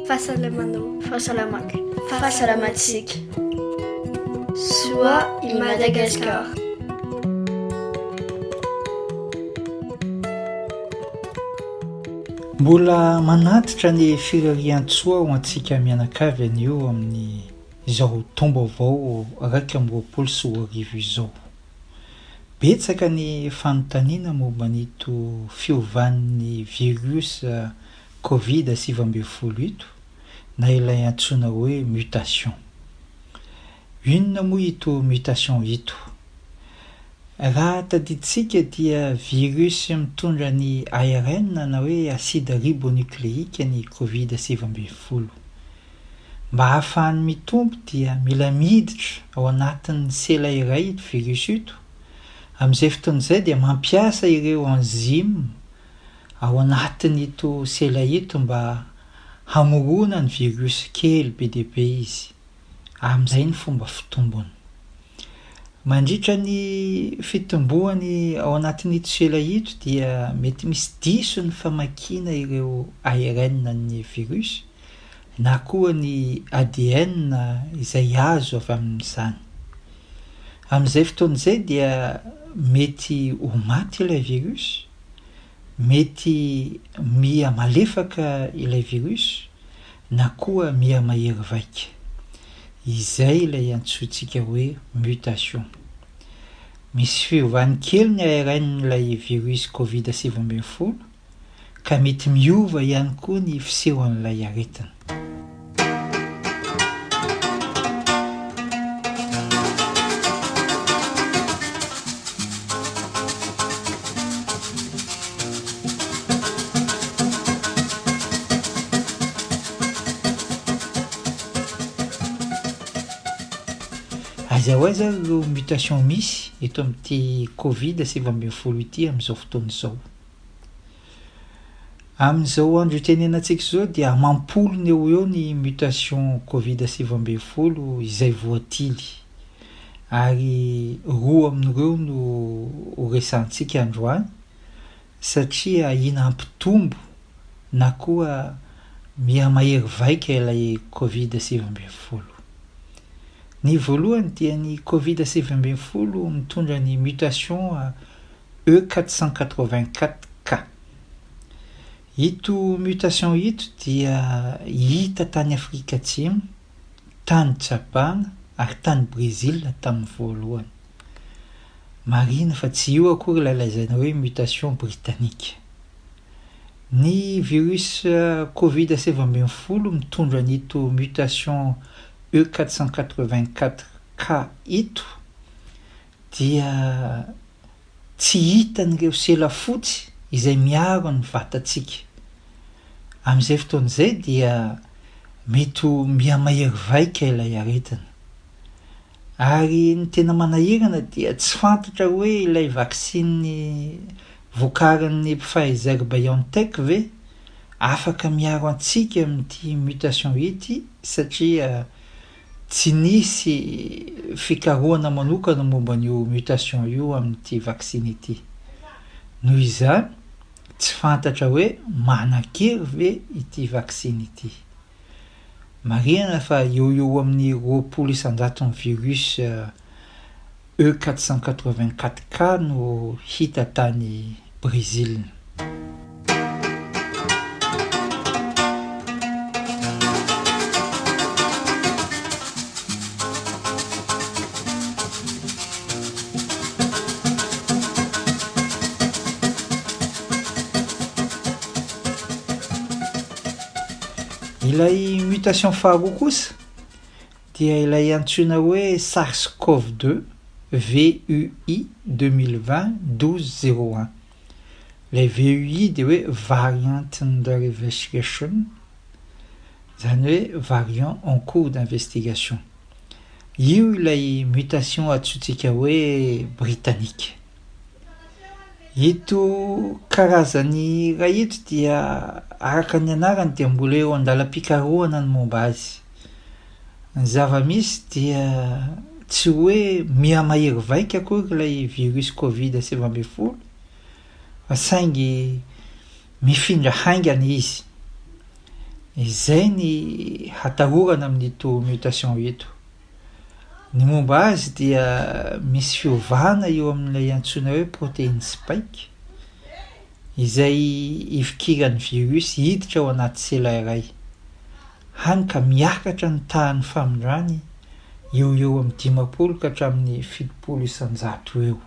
Fahasalamanao. Fahasalamaka. Fahasalamantsika. Soa i Madagasikara. Mbola manatitra ny firarian-tsoa ho antsika mianakavy anio amin'ny izao tombaovao raika amby roapolo sy roa arivo izao. Betsaka ny fanontaniana momba nito fiovan'ny virus Covid 19 na ilay antsoina hoe mutation. Inona moa ito mutation ito? Raha tadiditsika dia virus mitondra ny ARN na hoe acide ribonucléique ny Covid 19. Mba hahafahany mitombo dia mila miditra ao anatin'ny sela iray ito virus ito. Amin'izay fotoana izay dia mampiasa ireo enzyme ao anatin'ito sela ito mba hamorona ny virus kely be dia be izy. Amin'izay ny fomba fitombony. Mandritra ny fitomboany ao anatin'ito sela ito dia mety misy diso ny famakiana ireo ARN ny virus na koa ny ADN izay azo avy amin'izany. Amin'izay fotoana izay dia mety ho maty ilay virus, mety miha malefaka ilay virus na koa miha mahery vaika. Izay ilay antsointsika hoe mutation. Misy fiovany kely ny ARN ilay virus Covid 19 ka mety miova ihany koa ny fisehoan'ilay aretina. Aiza ho aiza ireo mutation misy eto amin'ity Covid 19 ity amin'izao fotoana izao. Amin'izao andro itenenantsika izao dia mampolony eo ny mutation Covid 19 izay voatily. Ary roa amin'ireo no resantsika androany satria inampitombo na koa miha mahery vaika ilay Covid 19. Ny voalohany dia ny Covid 19 mitondra ny mutation E484K. Ito mutation ito dia hita tany Afrika Atsimo, tany Japana ary tany Brésil tamin'ny voalohany. Marina fa tsy io akory lalaizana hoe mutation britannique. Ny virus Covid 19 mitondra nito mutation E484K ito dia tsy hitan'ireo sela fotsy izay miaro ny vatantsika. Amin'izay fotoana izay dia mety miha mahery vaika ilay aretina. Ary ny tena manahirana dia tsy fantatra hoe ilay vaksiny vokarin'ny Pfizer-BioNTech ve afaka miaro antsika amin'ity mutation ity satria tsy nisy fikarohana manokana momba an'io mutation io amin'ity vaksiny ity. Noho izany, tsy fantatra hoe manan-kery ve ity vaksiny ity. Marina fa eo amin'ny 20 isan-jaton'ny virus E484K no hita tany Brésil. Ilay mutation faharoa kosa dia ilay antsoina hoe SARS-CoV-2 VUI 2020-12-01. Ilay VUI dia hoe variant under investigation, izany hoe variant en cours d'investigation. Io ilay mutation antsointsika hoe britannique. Ito karazany raha ito dia araka ny anarany dia mbola eo andalam-pikarohana ny momba azy. Ny zava-misy dia tsy hoe miha mahery vaika akory ilay virus Covid 19 fa saingy mifindra haingana izy. Izay ny hatahorana amin'ito mutation ito. Ny momba azy dia misy fiovana eo amin'ilay antsoina hoe protéine spike izay ifikiran'ny virus hiditra ao anaty sela iray. Hany ka miakatra ny tahan'ny famindrany eo amin'ny 50 ka hatramin'ny 70 isan-jato eo.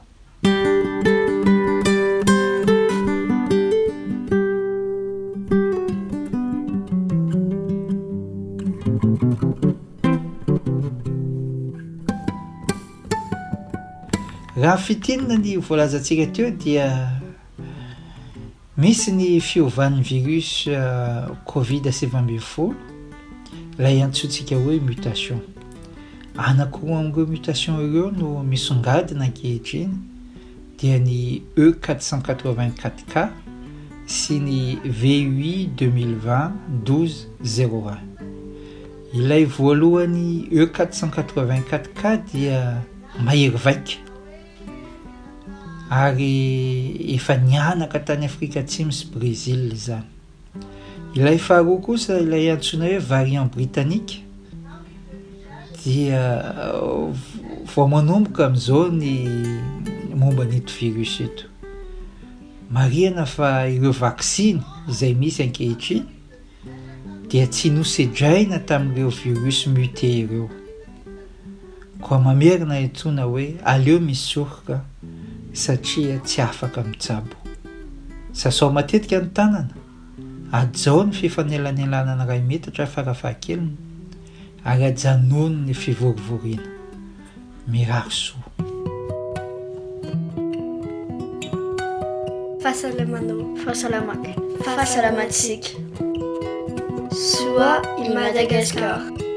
Raha fitinina ny voalazantsika teo dia misy ny fiovan'ny virus Covid-19 ilay antsointsika hoe mutation. Anankiroa amin'ireo mutation ireo no misongadina ankehitriny dia ny E484K sy ny VUI 2020-12-01. Ilay voalohany E484K dia mahery vaika ary efa nianaka tany Afrika Atsimo sy Brésil izany. Ilay faharoa kosa ilay antsoina hoe variant britannique dia vao manomboka amin'izao ny momba n'ito virus ito. Marihana fa ireo vaksiny izay misy ankehitriny dia tsy nosedraina tamin'ireo virus muté ireo. Koa mamerina itona hoe aleo misoroka satria tsy afaka mitsabo. Sasao matetika ny tanana, ajao ny fifanelanelanana 2 metatra farafahakeliny ary ajanony ny fivorivoriana. Mirary soa. Fahasalamaka. Fahasalamatsika. Soa i Madagasikara.